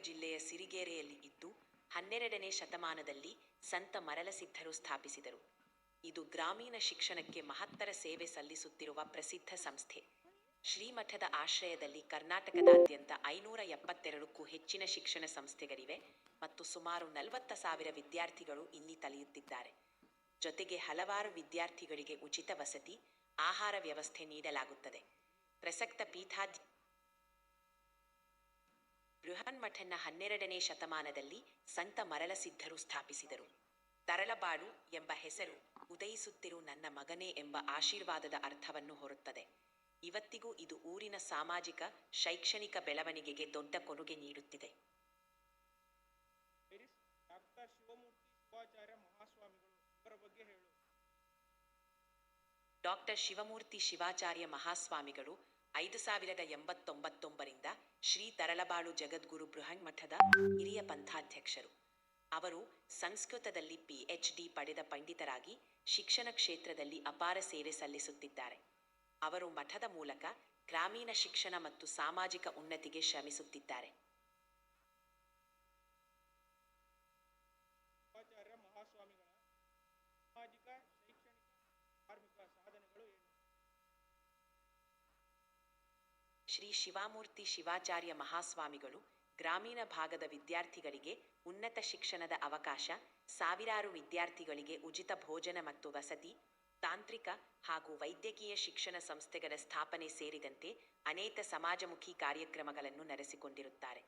ಜಿಲ್ಲೆಯ ಸಿರಿಗೆರೆಯಲ್ಲಿ ಇದ್ದು 12ನೇ ಶತಮಾನದಲ್ಲಿ ಸಂತ ಮರಳಸಿದ್ಧರು ಸ್ಥಾಪಿಸಿದರು. ಇದು ಗ್ರಾಮೀಣ ಶಿಕ್ಷಣಕ್ಕೆ ಮಹತ್ತರ ಸೇವೆ ಸಲ್ಲಿಸುತ್ತಿರುವ ಪ್ರಸಿದ್ಧ ಸಂಸ್ಥೆ. ಶ್ರೀಮಠದ ಆಶ್ರಯದಲ್ಲಿ ಕರ್ನಾಟಕದಾದ್ಯಂತ 572ಕ್ಕೂ ಹೆಚ್ಚಿನ ಶಿಕ್ಷಣ ಸಂಸ್ಥೆಗಳಿವೆ ಮತ್ತು ಸುಮಾರು 40,000 ವಿದ್ಯಾರ್ಥಿಗಳು ಇಲ್ಲಿ ಕಲಿಯುತ್ತಿದ್ದಾರೆ. ಜೊತೆಗೆ ಹಲವಾರು ವಿದ್ಯಾರ್ಥಿಗಳಿಗೆ ಉಚಿತ ವಸತಿ, ಆಹಾರ ವ್ಯವಸ್ಥೆ ನೀಡಲಾಗುತ್ತದೆ. ಪ್ರಸಕ್ತ ಪೀಠಾಧ್ಯಕ್ಷ ಬೃಹನ್ಮಠನ 12ನೇ ಶತಮಾನದಲ್ಲಿ ಸಂತ ಮರಳಸಿದ್ಧರು ಸ್ಥಾಪಿಸಿದರು. ತರಳಬಾಳು ಎಂಬ ಹೆಸರು ಉದಯಿಸುತ್ತಿರು ನನ್ನ ಮಗನೇ ಎಂಬ ಆಶೀರ್ವಾದದ ಅರ್ಥವನ್ನು ಹೊರುತ್ತದೆ. ಇವತ್ತಿಗೂ ಇದು ಊರಿನ ಸಾಮಾಜಿಕ, ಶೈಕ್ಷಣಿಕ ಬೆಳವಣಿಗೆಗೆ ದೊಡ್ಡ ಕೊಡುಗೆ ನೀಡುತ್ತಿದೆ. ಡಾಕ್ಟರ್ ಶಿವಮೂರ್ತಿ ಶಿವಾಚಾರ್ಯ ಮಹಾಸ್ವಾಮಿಗಳು 5089ರಿಂದ ಶ್ರೀ ತರಳಬಾಳು ಜಗದ್ಗುರು ಬೃಹನ್ಮಠದ ಹಿರಿಯ ಪಂಥಾಧ್ಯಕ್ಷರು. ಅವರು ಸಂಸ್ಕೃತದಲ್ಲಿ PhD ಪಡೆದ ಪಂಡಿತರಾಗಿ ಶಿಕ್ಷಣ ಕ್ಷೇತ್ರದಲ್ಲಿ ಅಪಾರ ಸೇವೆ ಸಲ್ಲಿಸುತ್ತಿದ್ದಾರೆ. ಅವರು ಮಠದ ಮೂಲಕ ಗ್ರಾಮೀಣ ಶಿಕ್ಷಣ ಮತ್ತು ಸಾಮಾಜಿಕ ಉನ್ನತಿಗೆ ಶ್ರಮಿಸುತ್ತಿದ್ದಾರೆ. ಶ್ರೀ ಶಿವಮೂರ್ತಿ ಶಿವಾಚಾರ್ಯ ಮಹಾಸ್ವಾಮಿಗಳು ಗ್ರಾಮೀಣ ಭಾಗದ ವಿದ್ಯಾರ್ಥಿಗಳಿಗೆ ಉನ್ನತ ಶಿಕ್ಷಣದ ಅವಕಾಶ, ಸಾವಿರಾರು ವಿದ್ಯಾರ್ಥಿಗಳಿಗೆ ಉಚಿತ ಭೋಜನ ಮತ್ತು ವಸತಿ, ತಾಂತ್ರಿಕ ಹಾಗೂ ವೈದ್ಯಕೀಯ ಶಿಕ್ಷಣ ಸಂಸ್ಥೆಗಳ ಸ್ಥಾಪನೆ ಸೇರಿದಂತೆ ಅನೇಕ ಸಮಾಜಮುಖಿ ಕಾರ್ಯಕ್ರಮಗಳನ್ನು ನಡೆಸಿಕೊಂಡಿರುತ್ತಾರೆ.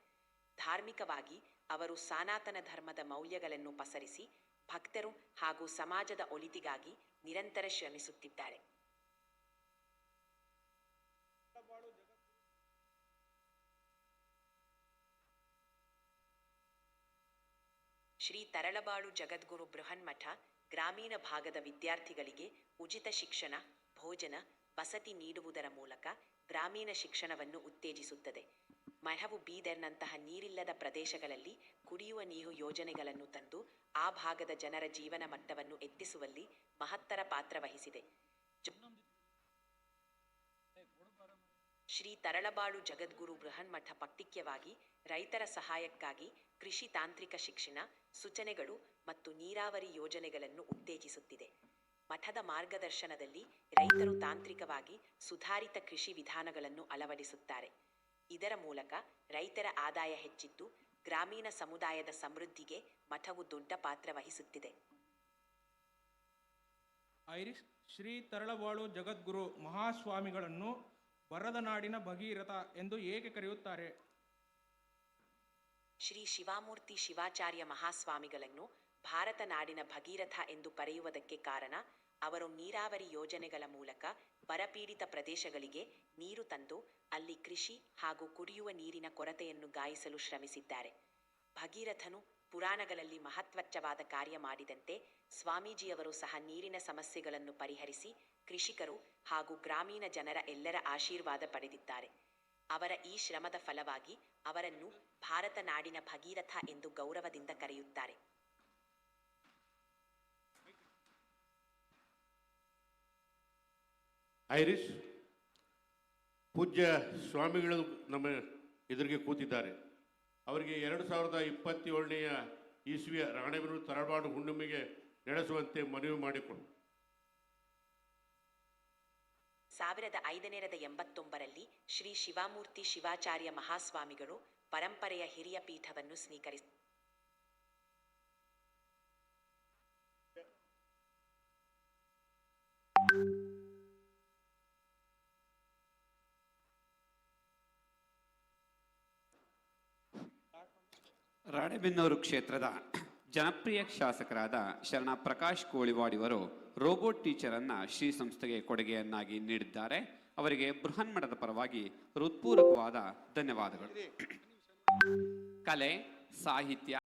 ಧಾರ್ಮಿಕವಾಗಿ ಅವರು ಸನಾತನ ಧರ್ಮದ ಮೌಲ್ಯಗಳನ್ನು ಪಸರಿಸಿ ಭಕ್ತರು ಹಾಗೂ ಸಮಾಜದ ಒಳಿತಿಗಾಗಿ ನಿರಂತರ ಶ್ರಮಿಸುತ್ತಿದ್ದಾರೆ. ಶ್ರೀ ತರಳಬಾಳು ಜಗದ್ಗುರು ಬೃಹನ್ಮಠ ಗ್ರಾಮೀಣ ಭಾಗದ ವಿದ್ಯಾರ್ಥಿಗಳಿಗೆ ಉಚಿತ ಶಿಕ್ಷಣ, ಭೋಜನ, ವಸತಿ ನೀಡುವುದರ ಮೂಲಕ ಗ್ರಾಮೀಣ ಶಿಕ್ಷಣವನ್ನು ಉತ್ತೇಜಿಸುತ್ತದೆ. ಮಠವು ಬೀದರ್ನಂತಹ ನೀರಿಲ್ಲದ ಪ್ರದೇಶಗಳಲ್ಲಿ ಕುಡಿಯುವ ನೀರು ಯೋಜನೆಗಳನ್ನು ತಂದು ಆ ಭಾಗದ ಜನರ ಜೀವನ ಮಟ್ಟವನ್ನು ಎತ್ತಿಸುವಲ್ಲಿ ಮಹತ್ತರ ಪಾತ್ರ ವಹಿಸಿದೆ. ಶ್ರೀ ತರಳಬಾಳು ಜಗದ್ಗುರು ಬೃಹನ್ಮಠ ಪಠ್ಯಕ್ಯವಾಗಿ ರೈತರ ಸಹಾಯಕ್ಕಾಗಿ ಕೃಷಿ ತಾಂತ್ರಿಕ ಶಿಕ್ಷಣ, ಸೂಚನೆಗಳು ಮತ್ತು ನೀರಾವರಿ ಯೋಜನೆಗಳನ್ನು ಉತ್ತೇಜಿಸುತ್ತಿದೆ. ಮಠದ ಮಾರ್ಗದರ್ಶನದಲ್ಲಿ ರೈತರು ತಾಂತ್ರಿಕವಾಗಿ ಸುಧಾರಿತ ಕೃಷಿ ವಿಧಾನಗಳನ್ನು ಅಳವಡಿಸುತ್ತಾರೆ. ಇದರ ಮೂಲಕ ರೈತರ ಆದಾಯ ಹೆಚ್ಚಿದ್ದು ಗ್ರಾಮೀಣ ಸಮುದಾಯದ ಸಮೃದ್ಧಿಗೆ ಮಠವು ದೊಡ್ಡ ಪಾತ್ರ ವಹಿಸುತ್ತಿದೆ. ಐರಿಷ್ ಶ್ರೀ ತರಳಬಾಳು ಜಗದ್ಗುರು ಮಹಾಸ್ವಾಮಿಗಳನ್ನು ಬರದ ನಾಡಿನ ಭಗೀರಥ ಎಂದು ಏಕೆ ಕರೆಯುತ್ತಾರೆ? ಶ್ರೀ ಶಿವಮೂರ್ತಿ ಶಿವಾಚಾರ್ಯ ಮಹಾಸ್ವಾಮಿಗಳನ್ನು ಭಾರತ ನಾಡಿನ ಭಗೀರಥ ಎಂದು ಕರೆಯುವುದಕ್ಕೆ ಕಾರಣ, ಅವರು ನೀರಾವರಿ ಯೋಜನೆಗಳ ಮೂಲಕ ಬರಪೀಡಿತ ಪ್ರದೇಶಗಳಿಗೆ ನೀರು ತಂದು ಅಲ್ಲಿ ಕೃಷಿ ಹಾಗೂ ಕುಡಿಯುವ ನೀರಿನ ಕೊರತೆಯನ್ನು ಗಾಯಿಸಲು ಶ್ರಮಿಸಿದ್ದಾರೆ. ಭಗೀರಥನು ಪುರಾಣಗಳಲ್ಲಿ ಮಹತ್ವವಾದ ಕಾರ್ಯ ಮಾಡಿದಂತೆ ಸ್ವಾಮೀಜಿಯವರು ಸಹ ನೀರಿನ ಸಮಸ್ಯೆಗಳನ್ನು ಪರಿಹರಿಸಿ ಕೃಷಿಕರು ಹಾಗೂ ಗ್ರಾಮೀಣ ಜನರ ಎಲ್ಲರ ಆಶೀರ್ವಾದ ಪಡೆದಿದ್ದಾರೆ. ಅವರ ಈ ಶ್ರಮದ ಫಲವಾಗಿ ಅವರನ್ನು ಭಾರತ ನಾಡಿನ ಭಗೀರಥ ಎಂದು ಗೌರವದಿಂದ ಕರೆಯುತ್ತಾರೆ. ಐರಿಷ್ ಪೂಜ್ಯ ಸ್ವಾಮಿಗಳು ನಮ್ಮ ಎದುರಿಗೆ ಕೂತಿದ್ದಾರೆ. ಅವರಿಗೆ 2027ನೇ ಇಸ್ವಿಯ ರಾಣೆಬೆನ್ನೂರು ತರಳಬಾಳು ಹುಣ್ಣಿಮೆಗೆ ನಡೆಸುವಂತೆ ಮನವಿ ಮಾಡಿಕೊಂಡು 1589ರಲ್ಲಿ ಶ್ರೀ ಶಿವಮೂರ್ತಿ ಶಿವಾಚಾರ್ಯ ಮಹಾಸ್ವಾಮಿಗಳು ಪರಂಪರೆಯ ಹಿರಿಯ ಪೀಠವನ್ನು ಸ್ವೀಕರಿಸಿದರು. ರಾಣೆಬೆನ್ನೂರು ಕ್ಷೇತ್ರದ ಜನಪ್ರಿಯ ಶಾಸಕರಾದ ಶರಣ ಪ್ರಕಾಶ್ ಕೋಳಿವಾಡಿಯವರು ರೋಬೋಟ್ ಟೀಚರ್ ಅನ್ನ ಶ್ರೀ ಸಂಸ್ಥೆಗೆ ಕೊಡುಗೆಯನ್ನಾಗಿ ನೀಡಿದ್ದಾರೆ. ಅವರಿಗೆ ಬೃಹನ್ಮಠದ ಪರವಾಗಿ ಹೃತ್ಪೂರ್ವಕವಾದ ಧನ್ಯವಾದಗಳು. ಕಲೆ, ಸಾಹಿತ್ಯ